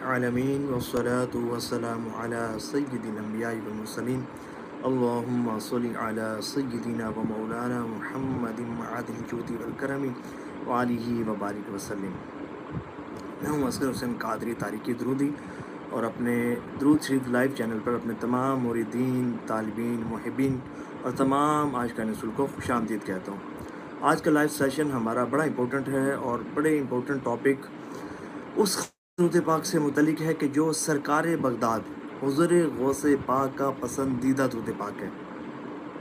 العالمین والصلاة والسلام علی سید الانبیاء والمرسلین اللہم صلی علی سیدنا و مولانا محمد معدن الجود والکرم وآلہ وبارک وسلم۔ میں ہوں اصغر حسین قادری تاریخی درودی، اور اپنے درود شریف لائیو چینل پر اپنے تمام موردین، طالبین، محبین اور تمام عاشقان رسول کو خوش آمدید کہتا ہوں۔ آج کا لائیو سیشن ہمارا بڑا امپورٹنٹ ہے، اور بڑے امپورٹنٹ ٹاپک اس درود پاک سے متعلق ہے کہ جو سرکار بغداد حضور غوث پاک کا پسندیدہ درود پاک ہے،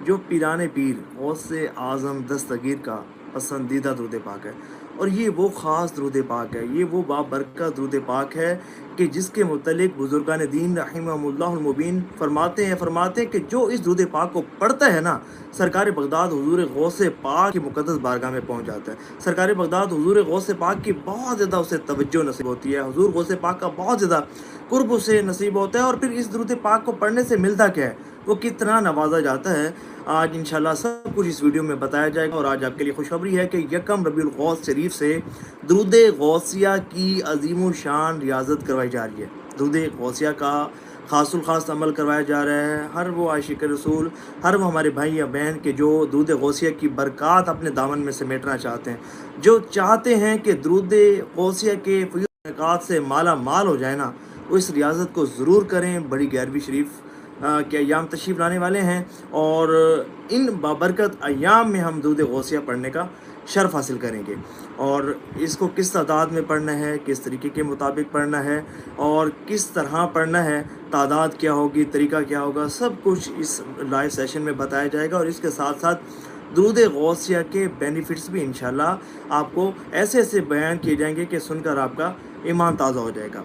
جو پیران پیر غوث اعظم دستگیر کا پسندیدہ درود پاک ہے۔ اور یہ وہ خاص درود پاک ہے، یہ وہ بابرکت درود پاک ہے کہ جس کے متعلق بزرگان دین رحمہم اللہ المبین فرماتے ہیں کہ جو اس درود پاک کو پڑھتا ہے نا، سرکار بغداد حضور غوث پاک کی مقدس بارگاہ میں پہنچ جاتا ہے۔ سرکار بغداد حضور غوث پاک کی بہت زیادہ اسے توجہ نصیب ہوتی ہے، حضور غوث پاک کا بہت زیادہ قرب اسے نصیب ہوتا ہے۔ اور پھر اس درود پاک کو پڑھنے سے ملتا کیا ہے، وہ کتنا نوازا جاتا ہے، آج انشاءاللہ سب کچھ اس ویڈیو میں بتایا جائے گا۔ اور آج آپ کے لیے خوشخبری ہے کہ یکم ربیع الغوث شریف سے درود غوثیہ کی عظیم الشان ریاضت کروائی جا رہی ہے۔ درود غوثیہ کا خاص الخاص عمل کروایا جا رہا ہے۔ ہر وہ عاشق رسول، ہر وہ ہمارے بھائی یا بہن کے جو درود غوثیہ کی برکات اپنے دامن میں سمیٹنا چاہتے ہیں، جو چاہتے ہیں کہ درود غوثیہ کے فیوضات سے مالا مال ہو جائے نا، وہ اس ریاضت کو ضرور کریں۔ بڑی 11ویں شریف کے ایام تشریف لانے والے ہیں، اور ان بابرکت ایام میں ہم درود غوثیہ پڑھنے کا شرف حاصل کریں گے۔ اور اس کو کس تعداد میں پڑھنا ہے، کس طریقے کے مطابق پڑھنا ہے، اور کس طرح پڑھنا ہے، تعداد کیا ہوگی، طریقہ کیا ہوگا، سب کچھ اس لائیو سیشن میں بتایا جائے گا۔ اور اس کے ساتھ ساتھ درود غوثیہ کے بینیفٹس بھی انشاءاللہ آپ کو ایسے بیان کیے جائیں گے کہ سن کر آپ کا ایمان تازہ ہو جائے گا۔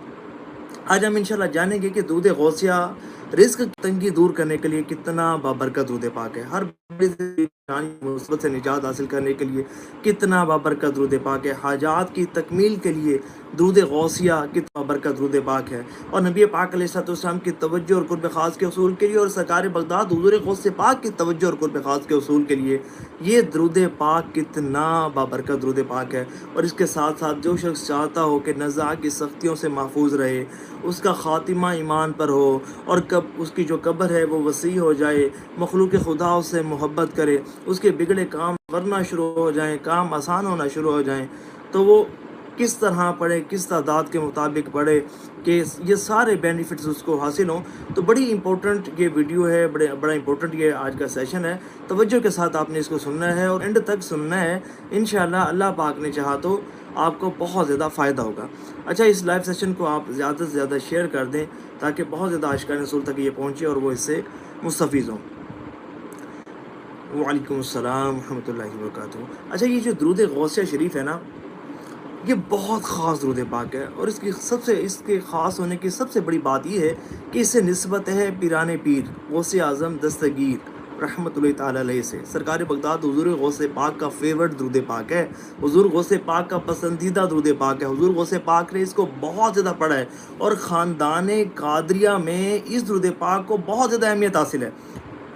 آج ہم انشاءاللہ جانیں گے کہ درود غوثیہ رزق کی تنگی دور کرنے کے لیے کتنا بابرکت درود پاک ہے، ہر بڑی مصیبت سے نجات حاصل کرنے کے لیے کتنا بابرکت درود پاک ہے، حاجات کی تکمیل کے لیے درود غوثیہ کتنا بابرکت درود پاک ہے، اور نبی پاک علیہ السلام کی توجہ اور قرب خاص کے حصول کے لیے، اور سرکار بغداد حضور غوث پاک کی توجہ اور قرب خاص کے حصول کے لیے یہ درود پاک کتنا بابرکت درود پاک ہے۔ اور اس کے ساتھ ساتھ جو شخص چاہتا ہو کہ نزاع کی سختیوں سے محفوظ رہے، اس کا خاتمہ ایمان پر ہو، اور اس کی جو قبر ہے وہ وسیع ہو جائے، مخلوق خدا اس سے محبت کرے، اس کے بگڑے کام ورنا شروع ہو جائیں، کام آسان ہونا شروع ہو جائیں، تو وہ کس طرح پڑھے، کس تعداد کے مطابق پڑھے کہ یہ سارے بینیفٹس اس کو حاصل ہوں۔ تو بڑی امپورٹنٹ یہ ویڈیو ہے، بڑا امپورٹنٹ یہ آج کا سیشن ہے۔ توجہ کے ساتھ آپ نے اس کو سننا ہے اور اینڈ تک سننا ہے، انشاءاللہ اللہ پاک نے چاہا تو آپ کو بہت زیادہ فائدہ ہوگا۔ اچھا، اس لائیو سیشن کو آپ زیادہ سے زیادہ شیئر کر دیں تاکہ بہت زیادہ عاشقان رسول تک یہ پہنچے اور وہ اس سے مستفید ہوں۔ وعلیکم السلام ورحمۃ اللہ وبرکاتہ۔ اچھا، یہ جو درود غوثیہ شریف ہے نا، یہ بہت خاص درود پاک ہے، اور اس کے خاص ہونے کی سب سے بڑی بات یہ ہے کہ اس سے نسبت ہے پیران پیر غوث اعظم دستگیر رحمۃ اللہ تعالیٰ علیہ سے۔ سرکار بغداد حضور غوث پاک کا فیورٹ درود پاک ہے، حضور غوث پاک کا پسندیدہ درود پاک ہے۔ حضور غوث پاک نے اس کو بہت زیادہ پڑھا ہے، اور خاندان قادریہ میں اس درود پاک کو بہت زیادہ اہمیت حاصل ہے،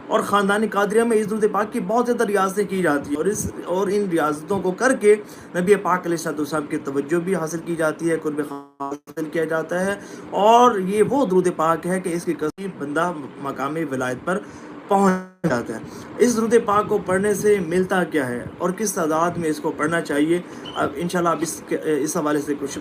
اور خاندان قادریہ میں اس درود پاک کی بہت زیادہ ریاضتیں کی جاتی ہیں، اور ان ریاضتوں کو کر کے نبی پاک علیہ السلام کی توجہ بھی حاصل کی جاتی ہے، قرب حاصل کیا جاتا ہے، اور یہ وہ درود پاک ہے کہ اس کی کثیر بندہ مقام ولایت پر پہنچ جاتا ہے۔ اس درود پاک کو پڑھنے سے ملتا کیا ہے، اور کس تعداد میں اس کو پڑھنا چاہیے، اب انشاءاللہ اب اس حوالے سے کچھ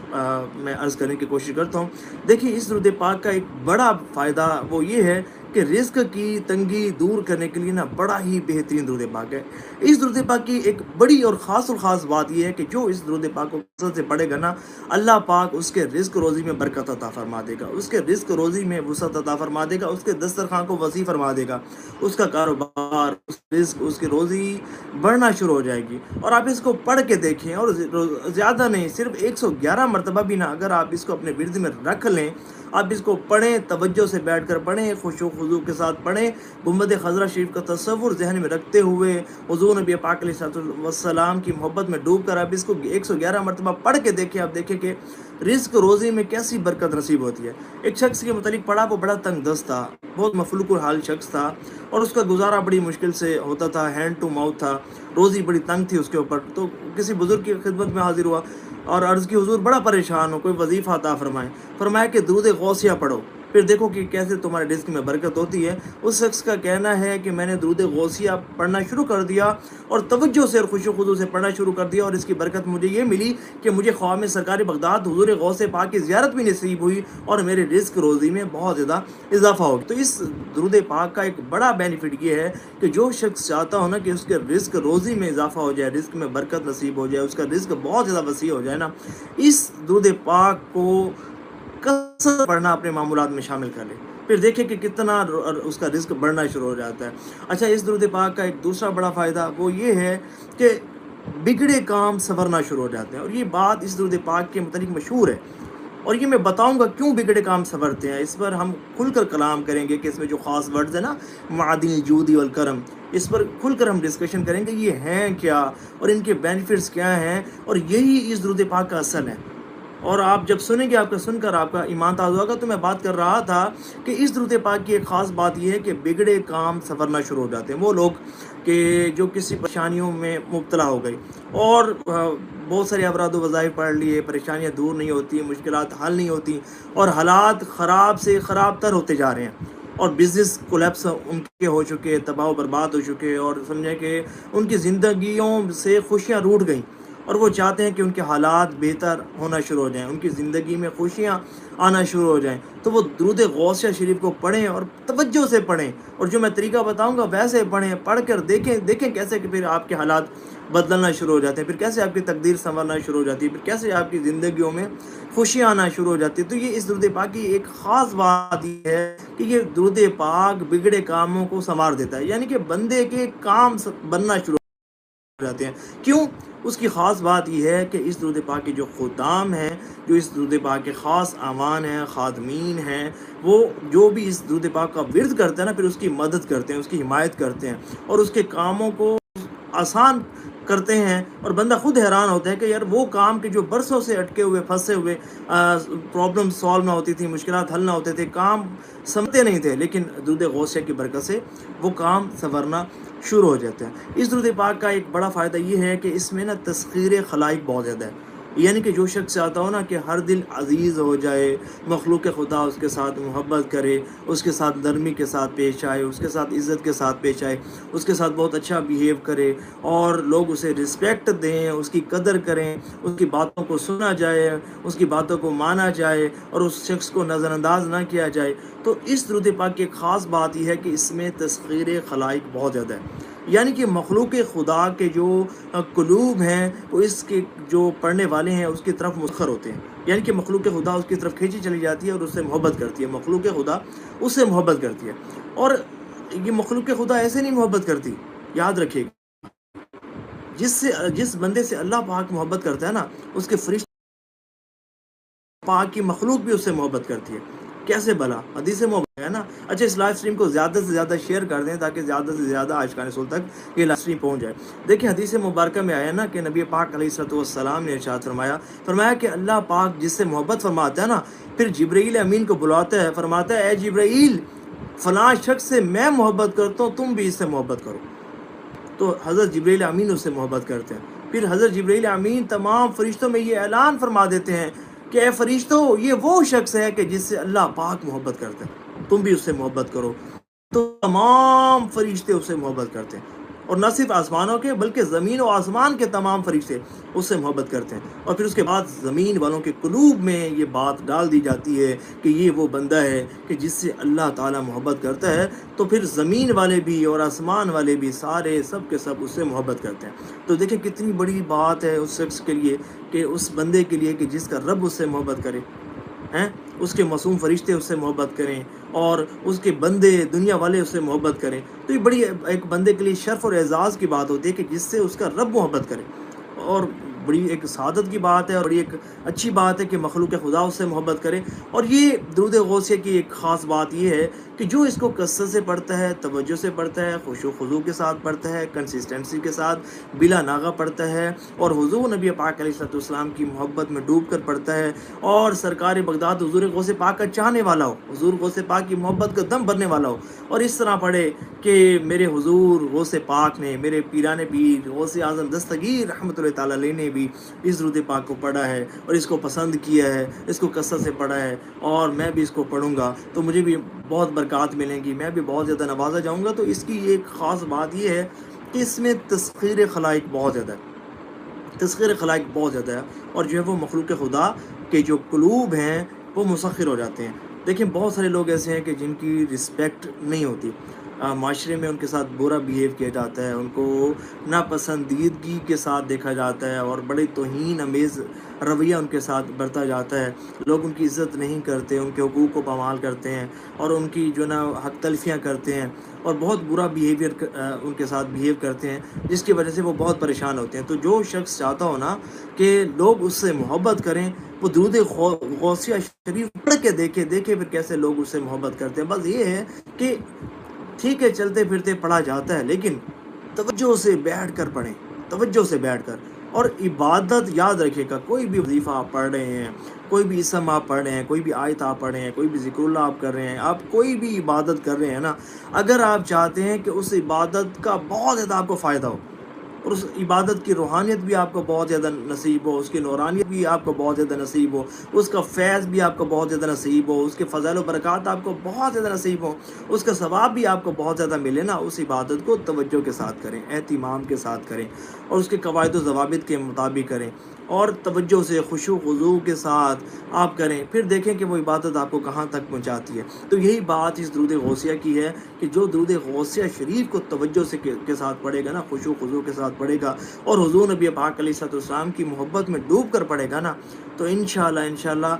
میں عرض کرنے کی کوشش کرتا ہوں۔ دیکھیے، اس درود پاک کا ایک بڑا فائدہ وہ یہ ہے کہ رزق کی تنگی دور کرنے کے لیے نا بڑا ہی بہترین درود پاک ہے۔ اس درود پاک کی ایک بڑی اور خاص بات یہ ہے کہ جو اس درود پاک کو کثرت سے پڑھے گا نا، اللہ پاک اس کے رزق روزی میں برکت عطا فرما دے گا، اس کے رزق روزی میں وسعت عطا فرما دے گا، اس کے دسترخوان کو وسیع فرما دے گا، اس کا کاروبار، اس رزق، اس کی روزی بڑھنا شروع ہو جائے گی۔ اور آپ اس کو پڑھ کے دیکھیں، اور زیادہ نہیں، صرف 111 مرتبہ بھی نا اگر آپ اس کو اپنے ورد میں رکھ لیں، آپ اس کو پڑھیں، توجہ سے بیٹھ کر پڑھیں، خشوع و خضوع کے ساتھ پڑھیں، گنبد خضرا شریف کا تصور ذہن میں رکھتے ہوئے، حضور نبی پاک علیہ السلام کی محبت میں ڈوب کر آپ اس کو 111 مرتبہ پڑھ کے دیکھیں، آپ دیکھیں کہ رزق روزی میں کیسی برکت نصیب ہوتی ہے۔ ایک شخص کے متعلق پڑھا، وہ بڑا تنگ دست تھا، بہت مفلوق الحال شخص تھا، اور اس کا گزارا بڑی مشکل سے ہوتا تھا، ہینڈ ٹو ماؤتھ تھا، روزی بڑی تنگ تھی اس کے اوپر۔ تو کسی بزرگ کی خدمت میں حاضر ہوا، اور عرض کی حضور بڑا پریشان ہو، کوئی وظیفہ عطا فرمائیں۔ فرمایا کہ درود غوثیہ پڑھو، پھر دیکھو کہ کیسے تمہارے رزق میں برکت ہوتی ہے۔ اس شخص کا کہنا ہے کہ میں نے درود غوثیہ پڑھنا شروع کر دیا اور توجہ سے اور خشوع و خضوع سے پڑھنا شروع کر دیا، اور اس کی برکت مجھے یہ ملی کہ مجھے خواب میں سرکار بغداد حضور غوث پاک کی زیارت بھی نصیب ہوئی اور میرے رزق روزی میں بہت زیادہ اضافہ ہو گیا۔ تو اس درود پاک کا ایک بڑا بینیفٹ یہ ہے کہ جو شخص چاہتا ہو نا کہ اس کے رزق روزی میں اضافہ ہو جائے، رزق میں برکت نصیب ہو جائے، اس کا رزق بہت زیادہ وسیع ہو جائے نا، اس درود پاک کو کثرت پڑھنا اپنے معمولات میں شامل کر لے، پھر دیکھیں کہ کتنا اس کا رزق بڑھنا شروع ہو جاتا ہے۔ اچھا، اس درود پاک کا ایک دوسرا بڑا فائدہ وہ یہ ہے کہ بگڑے کام سنورنا شروع ہو جاتے ہیں، اور یہ بات اس درود پاک کے متعلق مشہور ہے، اور یہ میں بتاؤں گا کیوں بگڑے کام سنورتے ہیں۔ اس پر ہم کھل کر کلام کریں گے کہ اس میں جو خاص ورڈز ہیں نا، معدن الجود والکرم، اس پر کھل کر ہم ڈسکشن کریں گے یہ ہیں کیا اور ان کے بینیفٹس کیا ہیں، اور یہی اس درود پاک کا اصل ہے۔ اور آپ جب سنیں گے، آپ کا سن کر آپ کا ایمان تازہ ہوگا۔ تو میں بات کر رہا تھا کہ اس درود پاک کی ایک خاص بات یہ ہے کہ بگڑے کام سنورنا شروع ہو جاتے ہیں۔ وہ لوگ کہ جو کسی پریشانیوں میں مبتلا ہو گئی اور بہت سارے افراد و وظائف پڑھ لیے، پریشانیاں دور نہیں ہوتی، مشکلات حل نہیں ہوتی، اور حالات خراب سے خراب تر ہوتے جا رہے ہیں، اور بزنس کولیپس ان کے ہو چکے، تباہ و برباد ہو چکے، اور سمجھیں کہ ان کی زندگیوں سے خوشیاں روٹ گئیں، اور وہ چاہتے ہیں کہ ان کے حالات بہتر ہونا شروع ہو جائیں، ان کی زندگی میں خوشیاں آنا شروع ہو جائیں، تو وہ درود غوثیہ شریف کو پڑھیں اور توجہ سے پڑھیں، اور جو میں طریقہ بتاؤں گا ویسے پڑھیں، پڑھ کر دیکھیں کیسے کہ پھر آپ کے حالات بدلنا شروع ہو جاتے ہیں، پھر کیسے آپ کی تقدیر سنورنا شروع ہو جاتی ہے، پھر کیسے آپ کی زندگیوں میں خوشیاں آنا شروع ہو جاتی ہے۔ تو یہ اس درود پاک کی ایک خاص بات یہ ہے کہ یہ درود پاک بگڑے کاموں کو سنوار دیتا ہے، یعنی کہ بندے کے کام بننا شروع جاتے ہیں۔ کیوں؟ اس کی خاص بات یہ ہے کہ اس درود پاک کے جو خدام ہیں، جو اس درود پاک کے خاص اعوان ہیں، خادمین ہیں، وہ جو بھی اس درود پاک کا ورد کرتے ہیں نا، پھر اس کی مدد کرتے ہیں، اس کی حمایت کرتے ہیں، اور اس کے کاموں کو آسان کرتے ہیں، اور بندہ خود حیران ہوتا ہے کہ یار وہ کام کے جو برسوں سے اٹکے ہوئے پھنسے ہوئے، پرابلم سالو نہ ہوتی تھی، مشکلات حل نہ ہوتے تھے، کام سمتے نہیں تھے، لیکن درود غوثیہ کی برکت سے وہ کام سنورنا شروع ہو جاتے ہیں۔ اس درود پاک کا ایک بڑا فائدہ یہ ہے کہ اس میں نا تسخیر خلائق بہت زیادہ ہے، یعنی کہ جو شخص چاہتا ہو نا کہ ہر دل عزیز ہو جائے، مخلوق خدا اس کے ساتھ محبت کرے، اس کے ساتھ نرمی کے ساتھ پیش آئے، اس کے ساتھ عزت کے ساتھ پیش آئے، اس کے ساتھ بہت اچھا بیہیو کرے، اور لوگ اسے رسپیکٹ دیں، اس کی قدر کریں، اس کی باتوں کو سنا جائے، اس کی باتوں کو مانا جائے، اور اس شخص کو نظر انداز نہ کیا جائے، تو اس درود پاک کی ایک خاص بات یہ ہے کہ اس میں تسخیر خلائق بہت زیادہ ہے، یعنی کہ مخلوق خدا کے جو قلوب ہیں وہ اس کے جو پڑھنے والے ہیں اس کی طرف مسخر ہوتے ہیں، یعنی کہ مخلوق خدا اس کی طرف کھینچی چلی جاتی ہے اور اس سے محبت کرتی ہے، مخلوق خدا اس سے محبت کرتی ہے، اور یہ مخلوق خدا ایسے نہیں محبت کرتی، یاد رکھیے جس بندے سے اللہ پاک محبت کرتا ہے نا، اس کے فرشتے پاک کی مخلوق بھی اس سے محبت کرتی ہے، کیسے بھلا حدیث محبت ہے نا۔ اچھا، اس لائیو سٹریم کو زیادہ سے زیادہ شیئر کر دیں تاکہ زیادہ سے زیادہ عاشقان رسول تک یہ لائیو سٹریم پہنچ جائے۔ دیکھیں حدیث مبارکہ میں آیا نا کہ نبی پاک علیہ السلام نے ارشاد فرمایا کہ اللہ پاک جس سے محبت فرماتا ہے نا، پھر جبرائیل امین کو بلاتا ہے، فرماتا ہے اے جبرائیل، فلاں شخص سے میں محبت کرتا ہوں، تم بھی اس سے محبت کرو، تو حضرت جبرائیل امین اس سے محبت کرتے ہیں۔ پھر حضرت جبرائیل امین تمام فرشتوں میں یہ اعلان فرما دیتے ہیں کہ اے فرشتوں، یہ وہ شخص ہے کہ جس سے اللہ پاک محبت کرتا ہے، تم بھی اس سے محبت کرو، تو تمام فرشتے اس سے محبت کرتے ہیں، اور نہ صرف آسمانوں کے بلکہ زمین و آسمان کے تمام فرشتے اس سے محبت کرتے ہیں، اور پھر اس کے بعد زمین والوں کے قلوب میں یہ بات ڈال دی جاتی ہے کہ یہ وہ بندہ ہے کہ جس سے اللہ تعالیٰ محبت کرتا ہے، تو پھر زمین والے بھی اور آسمان والے بھی سارے سب کے سب اس سے محبت کرتے ہیں۔ تو دیکھیں کتنی بڑی بات ہے اس شخص کے لیے، کہ اس بندے کے لیے کہ جس کا رب اس سے محبت کرے، ہیں اس کے معصوم فرشتے اس سے محبت کریں، اور اس کے بندے دنیا والے اس سے محبت کریں، تو یہ بڑی ایک بندے کے لیے شرف اور اعزاز کی بات ہوتی ہے کہ جس سے اس کا رب محبت کرے، اور بڑی ایک سعادت کی بات ہے، اور بڑی ایک اچھی بات ہے کہ مخلوق خدا اس سے محبت کرے۔ اور یہ درود غوثیہ کی ایک خاص بات یہ ہے کہ جو اس کو کثرت سے پڑھتا ہے، توجہ سے پڑھتا ہے، خشوع و خضوع کے ساتھ پڑھتا ہے، کنسسٹنسی کے ساتھ بلا ناغہ پڑھتا ہے، اور حضور نبی پاک علیہ السلام کی محبت میں ڈوب کر پڑھتا ہے، اور سرکار بغداد حضور غوث پاک کا چاہنے والا ہو، حضور غوث پاک کی محبت کا دم بھرنے والا ہو، اور اس طرح پڑھے کہ میرے حضور غوث پاک نے، میرے پیران پیر غوث اعظم دستگیر رحمۃ اللہ تعالی علیہ نے بھی اس درود پاک کو پڑھا ہے اور اس کو پسند کیا ہے، اس کو کثرت سے پڑھا ہے، اور میں بھی اس کو پڑھوں گا تو مجھے بھی بہت برکات ملیں گی، میں بھی بہت زیادہ نوازا جاؤں گا۔ تو اس کی ایک خاص بات یہ ہے کہ اس میں تسخیر خلائق بہت زیادہ ہے، تسخیر خلائق بہت زیادہ ہے، اور جو ہے وہ مخلوق خدا کے جو قلوب ہیں وہ مسخر ہو جاتے ہیں۔ دیکھیں بہت سارے لوگ ایسے ہیں کہ جن کی رسپیکٹ نہیں ہوتی، معاشرے میں ان کے ساتھ برا بیہیو کیا جاتا ہے، ان کو ناپسندیدگی کے ساتھ دیکھا جاتا ہے، اور بڑے توہین امیز رویہ ان کے ساتھ برتا جاتا ہے، لوگ ان کی عزت نہیں کرتے، ان کے حقوق کو پامال کرتے ہیں، اور ان کی جو نا حق تلفیاں کرتے ہیں، اور بہت برا بیہیویئر ان کے ساتھ بیہیو کرتے ہیں، جس کی وجہ سے وہ بہت پریشان ہوتے ہیں۔ تو جو شخص چاہتا ہو نا کہ لوگ اس سے محبت کریں، وہ درود غوثیہ شریف پڑھ کے دیکھے پھر کیسے لوگ اس سے محبت کرتے ہیں۔ بس یہ ہے کہ ٹھیک ہے چلتے پھرتے پڑھا جاتا ہے، لیکن توجہ سے بیٹھ کر پڑھیں، توجہ سے بیٹھ کر، اور عبادت یاد رکھیے گا، کوئی بھی وظیفہ آپ پڑھ رہے ہیں، کوئی بھی اسم آپ پڑھ رہے ہیں، کوئی بھی آیت آپ پڑھ رہے ہیں، کوئی بھی ذکر اللہ آپ کر رہے ہیں، آپ کوئی بھی عبادت کر رہے ہیں نا، اگر آپ چاہتے ہیں کہ اس عبادت کا بہت زیادہ آپ کو فائدہ ہو، اور اس عبادت کی روحانیت بھی آپ کو بہت زیادہ نصیب ہو، اس کی نورانیت بھی آپ کو بہت زیادہ نصیب ہو، اس کا فیض بھی آپ کو بہت زیادہ نصیب ہو، اس کے فضائل و برکات آپ کو بہت زیادہ نصیب ہو، اس کا ثواب بھی آپ کو بہت زیادہ ملے نا، اس عبادت کو توجہ کے ساتھ کریں، اہتمام کے ساتھ کریں، اور اس کے قواعد و ضوابط کے مطابق کریں، اور توجہ سے خشوع و خضوع کے ساتھ آپ کریں، پھر دیکھیں کہ وہ عبادت آپ کو کہاں تک پہنچاتی ہے۔ تو یہی بات اس درود غوثیہ کی ہے کہ جو درود غوثیہ شریف کو توجہ سے کے ساتھ پڑھے گا نا، خشوع و خضوع کے ساتھ پڑھے گا، اور حضور نبی پاک علیہ السلام کی محبت میں ڈوب کر پڑھے گا نا، تو انشاءاللہ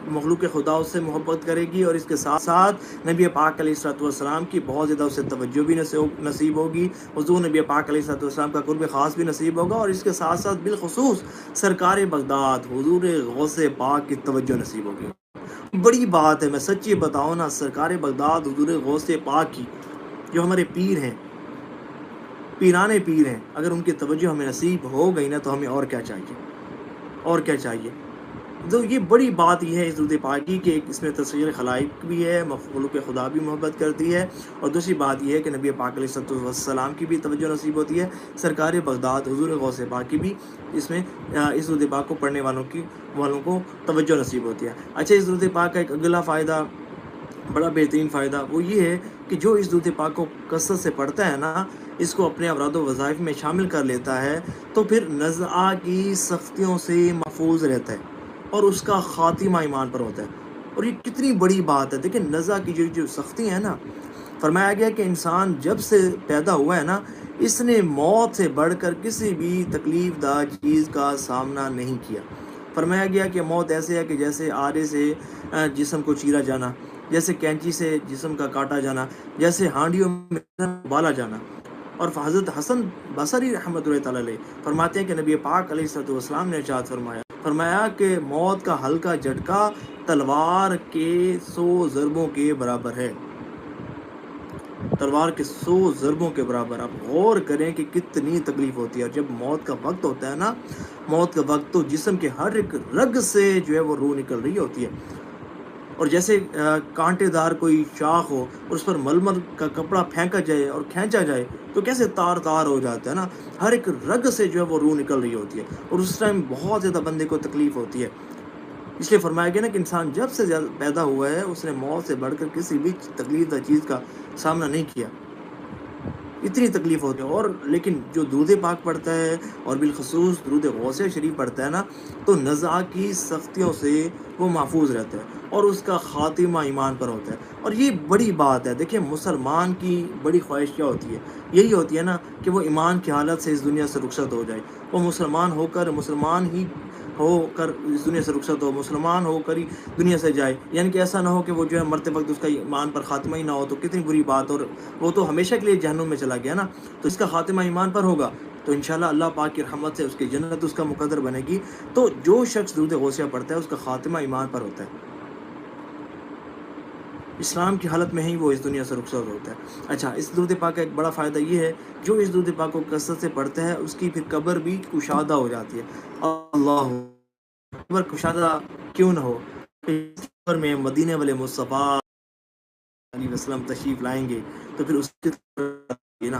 مخلوق خدا اس سے محبت کرے گی، اور اس کے ساتھ ساتھ نبی پاک علیہ السلام کی بہت زیادہ اسے توجہ بھی نصیب ہوگی، حضور نبی پاک علیہ السلام کا قرب خاص بھی نصیب ہوگا، اور اس کے ساتھ ساتھ بالخصوص سرکار بغداد حضور غوث پاک کی توجہ نصیب ہوگی۔ بڑی بات ہے، میں سچی بتاؤں نا، سرکار بغداد حضور غوث پاک کی جو ہمارے پیر ہیں، پیرانے پیر ہیں، اگر ان کی توجہ ہمیں نصیب ہو گئی نا تو ہمیں اور کیا چاہیے، اور کیا چاہیے۔ تو یہ بڑی بات یہ ہے اس درود پاک کی کہ اس میں تسخیر خلائق بھی ہے، مخلوق خدا بھی محبت کرتی ہے، اور دوسری بات یہ ہے کہ نبی پاک علیہ السلام کی بھی توجہ نصیب ہوتی ہے، سرکار بغداد حضور غوث پاک کی بھی اس میں اس درود پاک کو پڑھنے والوں کو توجہ نصیب ہوتی ہے۔ اچھا، اس درود پاک کا ایک اگلا فائدہ، بڑا بہترین فائدہ، وہ یہ ہے کہ جو اس درود پاک کو کثرت سے پڑھتا ہے نا، اس کو اپنے اوراد و وظائف میں شامل کر لیتا ہے، تو پھر نزعہ کی سختیوں سے محفوظ رہتا ہے، اور اس کا خاتمہ ایمان پر ہوتا ہے۔ اور یہ کتنی بڑی بات ہے، دیکھیں نزعہ کی جو سختی ہے نا، فرمایا گیا کہ انسان جب سے پیدا ہوا ہے نا، اس نے موت سے بڑھ کر کسی بھی تکلیف دہ چیز کا سامنا نہیں کیا۔ فرمایا گیا کہ موت ایسے ہے کہ جیسے آرے سے جسم کو چیرا جانا، جیسے کینچی سے جسم کا کاٹا جانا، جیسے ہانڈیوں میں بالا جانا۔ اور حضرت حسن بصری رحمۃ اللہ تعالی علیہ فرماتے ہیں کہ نبی پاک علیہ السلام نے ارشاد فرمایا کہ موت کا ہلکا جھٹکا تلوار کے 100 ضربوں کے برابر ہے، تلوار کے 100 ضربوں کے برابر۔ آپ غور کریں کہ کتنی تکلیف ہوتی ہے، اور جب موت کا وقت ہوتا ہے نا، موت کا وقت، تو جسم کے ہر ایک رگ سے جو ہے وہ روح نکل رہی ہوتی ہے، اور جیسے کانٹے دار کوئی شاخ ہو اور اس پر ململ کا کپڑا پھینکا جائے اور کھینچا جائے تو کیسے تار تار ہو جاتا ہے نا، ہر ایک رگ سے جو ہے وہ روح نکل رہی ہوتی ہے، اور اس ٹائم بہت زیادہ بندے کو تکلیف ہوتی ہے۔ اس لیے فرمایا گیا نا کہ انسان جب سے پیدا ہوا ہے اس نے موت سے بڑھ کر کسی بھی تکلیف دہ چیز کا سامنا نہیں کیا، اتنی تکلیف ہوتی ہے۔ اور لیکن جو درود پاک پڑھتا ہے، اور بالخصوص درود غوثیہ شریف پڑھتا ہے نا، تو نزعہ کی سختیوں سے وہ محفوظ رہتا ہے، اور اس کا خاتمہ ایمان پر ہوتا ہے۔ اور یہ بڑی بات ہے، دیکھیں مسلمان کی بڑی خواہش کیا ہوتی ہے، یہی ہوتی ہے نا کہ وہ ایمان کی حالت سے اس دنیا سے رخصت ہو جائے، وہ مسلمان ہی ہو کر اس دنیا سے رخصت ہو، مسلمان ہو کر ہی دنیا سے جائے، یعنی کہ ایسا نہ ہو کہ وہ جو ہے مرتے وقت اس کا ایمان پر خاتمہ ہی نہ ہو، تو کتنی بری بات، اور وہ تو ہمیشہ کے لیے جہنم میں چلا گیا نا۔ تو اس کا خاتمہ ایمان پر ہوگا تو انشاءاللہ اللہ پاک کی رحمت سے اس کی جنت اس کا مقدر بنے گی۔ تو جو شخص درود غوثیہ پڑھتا ہے اس کا خاتمہ ایمان پر ہوتا ہے، اسلام کی حالت میں ہی وہ اس دنیا سے رخصت ہوتا ہے۔ اچھا، اس درود پاک کا ایک بڑا فائدہ یہ ہے، جو اس درود پاک کو کثرت سے پڑھتا ہے اس کی پھر قبر بھی کشادہ ہو جاتی ہے۔ اللہ، قبر کشادہ کیوں نہ ہو، قبر میں مدینے والے مصطفیٰ علیہ وسلم تشریف لائیں گے تو پھر اس کی نا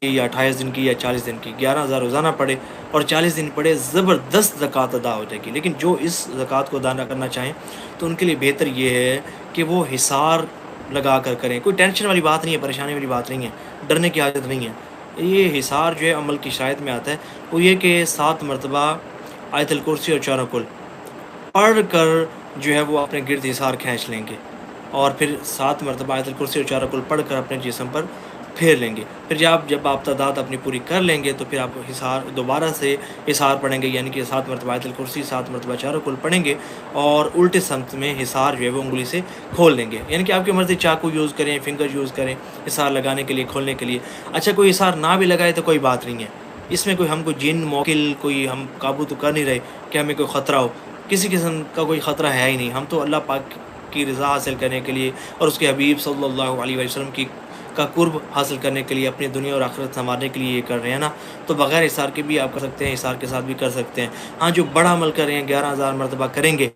کی یا 28 دن کی یا 40 دن کی، 11,000 روزانہ پڑھے اور 40 دن پڑھے، زبردست زکوٰۃ ادا ہو جائے گی۔ لیکن جو اس زکوٰۃ کو ادا نہ کرنا چاہیں تو ان کے لیے بہتر یہ ہے کہ وہ حصار لگا کر کریں۔ کوئی ٹینشن والی بات نہیں ہے، پریشانی والی بات نہیں ہے، ڈرنے کی حاجت نہیں ہے۔ یہ حصار جو ہے عمل کی شرائط میں آتا ہے، وہ یہ کہ 7 مرتبہ آیت الکرسی اور چاروں کل پڑھ کر جو ہے وہ اپنے گرد حصار کھینچ لیں گے، اور پھر 7 مرتبہ آیت الکرسی اور چاروں کل پڑھ کر اپنے جسم پر پھیر لیں گے۔ پھر جب آپ تعداد اپنی پوری کر لیں گے تو پھر آپ حصار دوبارہ سے حصار پڑھیں گے، یعنی کہ 7 مرتبہ آیت الکرسی، 7 مرتبہ چاروں کل پڑھیں گے، اور الٹے سمت میں حصار جو ہے وہ انگلی سے کھول لیں گے، یعنی کہ آپ کی مرضی چاقو یوز کریں، فنگر یوز کریں حصار لگانے کے لیے، کھولنے کے لیے۔ اچھا کوئی حصار نہ بھی لگائے تو کوئی بات نہیں ہے، اس میں کوئی ہم کو جن موکل کوئی ہم قابو تو کر نہیں رہے کہ ہمیں کوئی خطرہ ہو، کسی قسم کا کوئی خطرہ ہے ہی نہیں۔ ہم تو اللہ پاک کی رضا حاصل کرنے کے لیے اور اس کے حبیب صلی اللہ علیہ وسلم کا قرب حاصل کرنے کے لیے، اپنی دنیا اور آخرت سنوارنے کے لیے یہ کر رہے ہیں نا، تو بغیر حصار کے بھی آپ کر سکتے ہیں، حصار کے ساتھ بھی کر سکتے ہیں۔ ہاں جو بڑا عمل کر رہے ہیں 11,000 مرتبہ کریں گے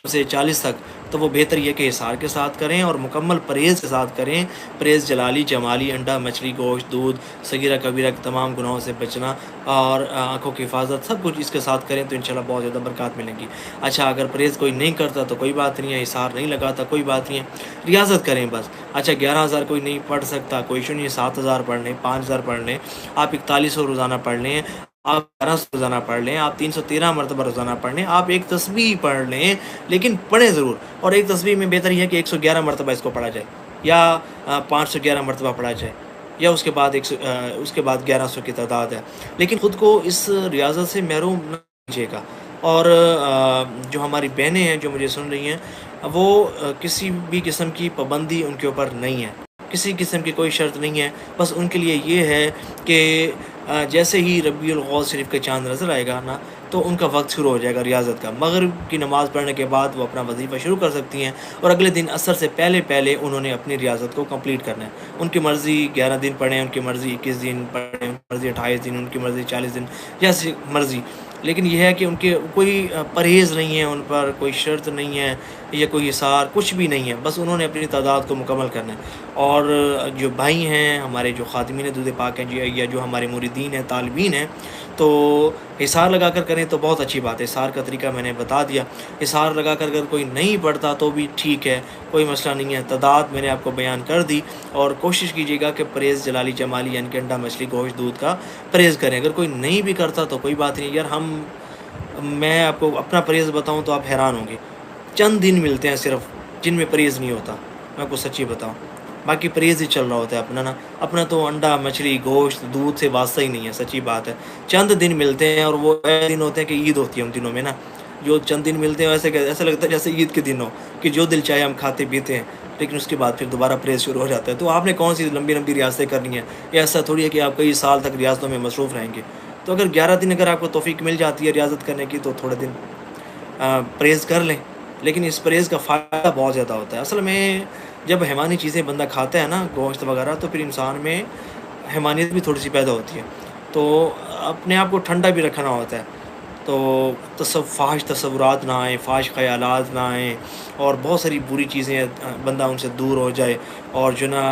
سے 40 تک، تو وہ بہتر یہ کہ حصار کے ساتھ کریں اور مکمل پرہیز کے ساتھ کریں۔ پرہیز جلالی جمالی، انڈا مچھلی گوشت دودھ صغیرہ کبیرہ کے تمام گناہوں سے بچنا اور آنکھوں کی حفاظت، سب کچھ اس کے ساتھ کریں تو انشاءاللہ بہت زیادہ برکات ملیں گی۔ اچھا اگر پرہیز کوئی نہیں کرتا تو کوئی بات نہیں ہے، حصار نہیں لگاتا کوئی بات نہیں ہے، ریاضت کریں بس۔ اچھا 11,000 کوئی نہیں پڑھ سکتا، کوئی ایشو نہیں ہے، 7,000 پڑھ لیں، 5,000 پڑھ لیں، آپ 4100 روزانہ پڑھ لیں، آپ 1100 روزانہ پڑھ لیں، آپ 313 مرتبہ روزانہ پڑھ لیں، آپ ایک تسبیح پڑھ لیں، لیکن پڑھیں ضرور۔ اور ایک تسبیح میں بہتر یہ ہے کہ 111 مرتبہ اس کو پڑھا جائے، یا 511 مرتبہ پڑھا جائے، یا اس کے بعد 1100 کی تعداد ہے، لیکن خود کو اس ریاضت سے محروم نہ کیجیے گا۔ اور جو ہماری بہنیں ہیں جو مجھے سن رہی ہیں، وہ کسی بھی قسم کی پابندی ان کے اوپر نہیں ہے، کسی قسم کی کوئی شرط نہیں ہے، بس ان کے لیے یہ ہے کہ جیسے ہی ربیع الاول شریف کا چاند نظر آئے گا نا تو ان کا وقت شروع ہو جائے گا ریاضت کا۔ مغرب کی نماز پڑھنے کے بعد وہ اپنا وظیفہ شروع کر سکتی ہیں، اور اگلے دن عصر سے پہلے انہوں نے اپنی ریاضت کو کمپلیٹ کرنا ہے۔ ان کی مرضی 11 دن پڑھیں، ان کی مرضی 21 دن پڑھیں، ان کی مرضی 28 دن، ان کی مرضی 40 دن، جیسی مرضی، لیکن یہ ہے کہ ان کے کوئی پرہیز نہیں ہے، ان پر کوئی شرط نہیں ہے یا کوئی حصار، کچھ بھی نہیں ہے، بس انہوں نے اپنی تعداد کو مکمل کرنا ہے۔ اور جو بھائی ہیں ہمارے، جو خادمین دودھ پاک ہیں یا جو ہمارے مریدین ہیں، طالبین ہیں، تو حصار لگا کر کریں تو بہت اچھی بات ہے۔ حصار کا طریقہ میں نے بتا دیا، حصار لگا کر اگر کوئی نہیں پڑھتا تو بھی ٹھیک ہے، کوئی مسئلہ نہیں ہے، تعداد میں نے آپ کو بیان کر دی۔ اور کوشش کیجیے گا کہ پرہیز جلالی جمالی، یعنی کہ انڈا مچھلی گوشت دودھ کا پرہیز کریں۔ اگر کوئی نہیں بھی کرتا تو کوئی بات نہیں یار، میں آپ کو اپنا پرہیز بتاؤں تو آپ حیران ہوں گے، چند دن ملتے ہیں صرف جن میں پرہیز نہیں ہوتا، میں آپ کو سچی بتاؤں، باقی پرہیز ہی چل رہا ہوتا ہے اپنا تو انڈا مچھلی گوشت دودھ سے واسطہ ہی نہیں ہے، سچی بات ہے۔ چند دن ملتے ہیں اور وہ ایسے دن ہوتے ہیں کہ عید ہوتی ہے ان دنوں میں نا، جو چند دن ملتے ہیں ایسا لگتا ہے جیسے عید کے دن ہو، کہ جو دل چاہے ہم کھاتے پیتے ہیں، لیکن اس کے بعد پھر دوبارہ پرہیز شروع ہو جاتا ہے۔ تو آپ نے کون سی لمبی ریاستیں کرنی ہیں؟ یہ ایسا تھوڑی ہے کہ آپ کئی سال تک ریاستوں میں مصروف رہیں گے۔ تو اگر 11 دن اگر آپ کو توفیق مل جاتی ہے ریاضت کرنے کی تو تھوڑے دن پرہیز کر لیں، لیکن اس پرہیز کا فائدہ بہت زیادہ ہوتا ہے۔ اصل میں جب حیوانی چیزیں بندہ کھاتا ہے نا، گوشت وغیرہ، تو پھر انسان میں حیوانیت بھی تھوڑی سی پیدا ہوتی ہے، تو اپنے آپ کو ٹھنڈا بھی رکھنا ہوتا ہے، تو فاحش تصورات نہ آئیں، فاحش خیالات نہ آئیں، اور بہت ساری بری چیزیں بندہ ان سے دور ہو جائے، اور جو نا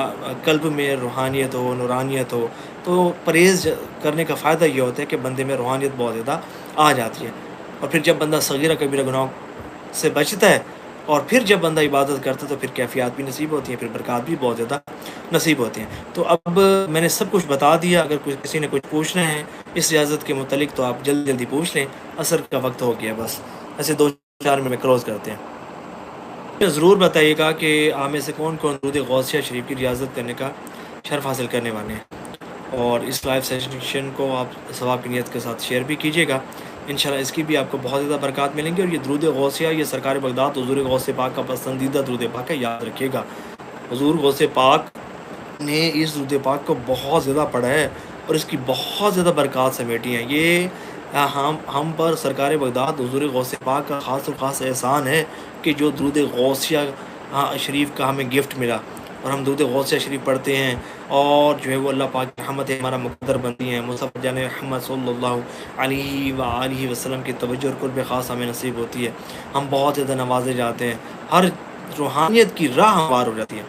قلب میں روحانیت ہو، نورانیت ہو۔ تو پرہیز کرنے کا فائدہ یہ ہوتا ہے کہ بندے میں روحانیت بہت زیادہ آ جاتی ہے، اور پھر جب بندہ صغیرہ کبیرہ گناہوں سے بچتا ہے، اور پھر جب بندہ عبادت کرتا ہے تو پھر کیفیات بھی نصیب ہوتی ہیں، پھر برکات بھی بہت زیادہ نصیب ہوتے ہیں۔ تو اب میں نے سب کچھ بتا دیا، اگر کسی نے کچھ پوچھنا ہے اس ریاضت کے متعلق تو آپ جلدی پوچھ لیں، عصر کا وقت ہو گیا، بس ایسے 2-4 منٹ میں کلوز کرتے ہیں۔ ضرور بتائیے گا کہ آپ میں سے کون درود غوثیہ شریف کی ریاضت کرنے کا شرف حاصل کرنے والے ہیں، اور اس لائیو سیشن کو آپ ثواب کی نیت کے ساتھ شیئر بھی کیجیے گا، انشاءاللہ اس کی بھی آپ کو بہت زیادہ برکات ملیں گی۔ اور یہ درود غوثیہ یہ سرکار بغداد حضور غوث پاک کا پسندیدہ درود پاک ہے، یاد رکھیے گا۔ حضور غوث پاک نے اس درود پاک کو بہت زیادہ پڑھا ہے اور اس کی بہت زیادہ برکات سمیٹی ہیں۔ یہ ہم پر سرکار بغداد حضور غوث پاک کا خاص احسان ہے کہ جو درود غوثیہ شریف کا ہمیں گفٹ ملا، اور ہم درود غوثیہ شریف پڑھتے ہیں، اور جو ہے وہ اللہ پاک کی رحمت ہمارا مقدر بنتی ہیں، مصطفیٰ جان محمد صلی اللہ علیہ وآلہ وسلم کی توجہ اور قرب خاص ہمیں نصیب ہوتی ہے، ہم بہت زیادہ نوازے جاتے ہیں، ہر روحانیت کی راہ ہموار ہو جاتی ہے۔